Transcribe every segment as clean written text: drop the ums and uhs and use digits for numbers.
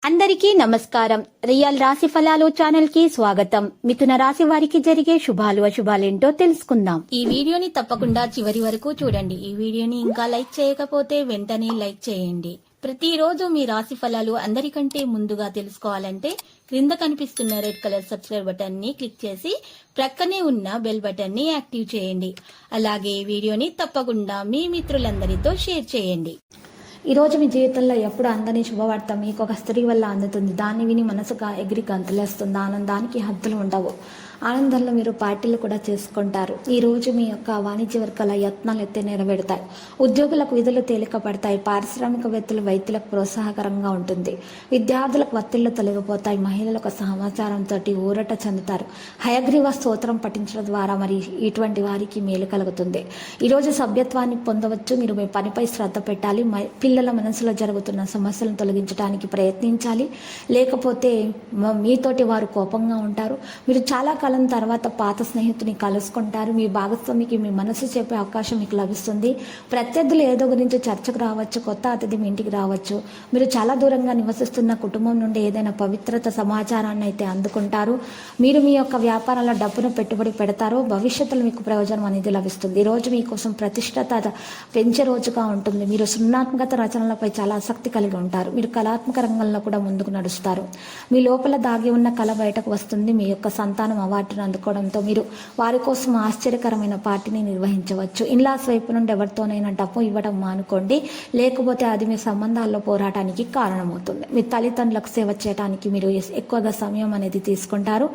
అందరికీ నమస్కారం. రియల్ రాశి ఫలాలు ఛానల్ కి స్వాగతం. మిథున రాశి వారికి జరిగే శుభాలు అశుభాలేంటో తెలుసుకుందాం. ఈ వీడియోని తప్పకుండా చివరి వరకు చూడండి. ఈ వీడియోని ఇంకా లైక్ చేయకపోతే వెంటనే లైక్ చేయండి. ప్రతిరోజు మీ రాశి ఫలాలు అందరికంటే ముందుగా తెలుసుకోవాలంటే క్రింద కనిపిస్తున్న రెడ్ కలర్ సబ్స్క్రైబ్ బటన్ ని క్లిక్ చేసి ప్రక్కనే ఉన్న బెల్ బటన్ ని యాక్టివ్ చేయండి. అలాగే ఈ వీడియోని తప్పకుండా మీ మిత్రులందరితో షేర్ చేయండి. ఈరోజు మీ జీవితంలో ఎప్పుడు అందని శుభవార్త మీకు ఒక స్త్రీ వల్ల అందుతుంది. దాన్ని విని మనసుగా ఎగిరి గంతులేస్తుంది. ఆనందానికి హద్దులు ఉండవు. ఆనందంలో మీరు పార్టీలు కూడా చేసుకుంటారు. ఈ రోజు మీ యొక్క వాణిజ్య వర్గాల యత్నాలు ఎత్తే నెరవేరుతాయి. ఉద్యోగులకు విధులు తేలిక పడతాయి. పారిశ్రామికవేత్తలు వైద్యులకు ప్రోత్సాహకరంగా ఉంటుంది. విద్యార్థులకు ఒత్తిళ్లు తొలగిపోతాయి. మహిళలకు సమాచారంతో ఊరట చెందుతారు. హయగ్రీవ స్తోత్రం పఠించడం ద్వారా మరి ఇటువంటి వారికి మేలు కలుగుతుంది. ఈరోజు సభ్యత్వాన్ని పొందవచ్చు. మీరు మీ పనిపై శ్రద్ధ పెట్టాలి. పిల్లల మనసులో జరుగుతున్న సమస్యలను తొలగించడానికి ప్రయత్నించాలి. లేకపోతే మీతోటి వారు కోపంగా ఉంటారు. మీరు చాలా కాలం తర్వాత పాత స్నేహితుని కలుసుకుంటారు. మీ భాగస్వామికి మీ మనసు చెప్పే అవకాశం మీకు లభిస్తుంది. ప్రత్యర్థులు ఏదో గురించి చర్చకు రావచ్చు. కొత్త అతిథి మీ ఇంటికి రావచ్చు. మీరు చాలా దూరంగా నివసిస్తున్న కుటుంబం నుండి ఏదైనా పవిత్రత సమాచారాన్ని అయితే అందుకుంటారు. మీరు మీ యొక్క వ్యాపారాల డబ్బును పెట్టుబడి పెడతారు. భవిష్యత్తులో మీకు ప్రయోజనం అనేది లభిస్తుంది. ఈ రోజు మీకోసం ప్రతిష్టత పెంచే రోజుగా ఉంటుంది. మీరు సృజనాత్మక రచనలపై చాలా ఆసక్తి కలిగి ఉంటారు. మీరు కళాత్మక రంగంలో కూడా ముందుకు నడుస్తారు. మీ లోపల దాగి ఉన్న కళ బయటకు వస్తుంది. మీ యొక్క సంతానం అవార్డును అందుకోవడంతో మీరు వారి కోసం ఆశ్చర్యకరమైన పార్టీని నిర్వహించవచ్చు. ఇన్లాస్ వైపు నుండి ఎవరితోనైనా డబ్బు ఇవ్వడం మానుకోండి. లేకపోతే అది మీ సంబంధాల్లో పోరాటానికి కారణమవుతుంది. మీ తల్లిదండ్రులకు సేవ చేయడానికి మీరు ఎక్కువగా సమయం అనేది తీసుకుంటారు.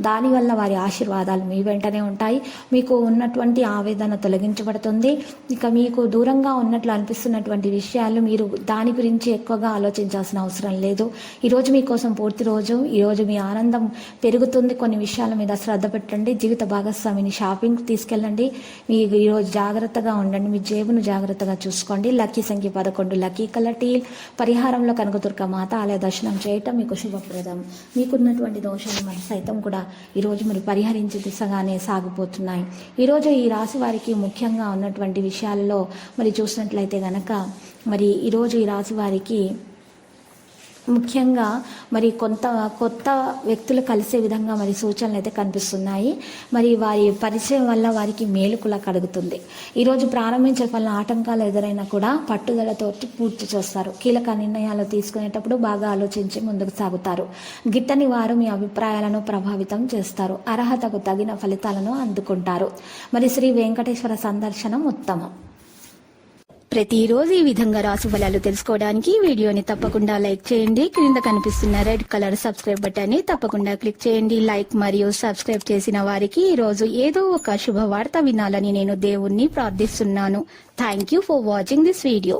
దానివల్ల వారి ఆశీర్వాదాలు మీ వెంటనే ఉంటాయి. మీకు ఉన్నటువంటి ఆవేదన తొలగించబడుతుంది. ఇక మీకు దూరంగా ఉన్నట్లు అనిపిస్తున్నటువంటి విషయాలు మీరు దాని గురించి ఎక్కువగా ఆలోచించాల్సిన అవసరం లేదు. ఈరోజు మీకోసం పూర్తి రోజు. ఈరోజు మీ ఆనందం పెరుగుతుంది. కొన్ని విషయాల మీద శ్రద్ధ పెట్టండి. జీవిత భాగస్వామిని షాపింగ్ తీసుకెళ్ళండి. మీకు ఈరోజు జాగ్రత్తగా ఉండండి. మీ జేబును జాగ్రత్తగా చూసుకోండి. లక్కీ సంఖ్య 11. Lucky colour teal. పరిహారంలో కనకదుర్గ మాత ఆలయ దర్శనం చేయటం మీకు శుభప్రదం. మీకున్నటువంటి దోషాలు మరి సైతం కూడా ఈరోజు మీరు పరిహరించే దిశగానే సాగిపోతున్నాయి. ఈరోజు ఈ రాశి వారికి ముఖ్యంగా ఉన్నటువంటి విషయాల్లో మరి చూసినట్లయితే గనక మరి ఈరోజు ఈ రాశి వారికి ముఖ్యంగా మరి కొత్త వ్యక్తులు కలిసే విధంగా మరి సూచనలు అయితే కనిపిస్తున్నాయి. మరి వారి పరిచయం వల్ల వారికి మేలుకులా కలుగుతుంది. ఈరోజు ప్రారంభించే పనుల ఆటంకాలు ఎదురైనా కూడా పట్టుదలతో పూర్తి చేస్తారు. కీలక నిర్ణయాలు తీసుకునేటప్పుడు బాగా ఆలోచించి ముందుకు సాగుతారు. గిట్టని వారు మీ అభిప్రాయాలను ప్రభావితం చేస్తారు. అర్హతకు తగిన ఫలితాలను అందుకుంటారు. మరి శ్రీ వెంకటేశ్వర సందర్శనం ఉత్తమం. ప్రతిరోజు ఈ విధంగా రాశి ఫలాలు తెలుసుకోవడానికి వీడియోని తప్పకుండా లైక్ చేయండి. క్రింద కనిపిస్తున్న రెడ్ కలర్ సబ్స్క్రైబ్ బటన్ ని తప్పకుండా క్లిక్ చేయండి. లైక్ మరియు సబ్స్క్రైబ్ చేసిన వారికి ఈ రోజు ఏదో ఒక శుభవార్త వినాలని నేను దేవుణ్ణి ప్రార్థిస్తున్నాను. Thank you for watching this video.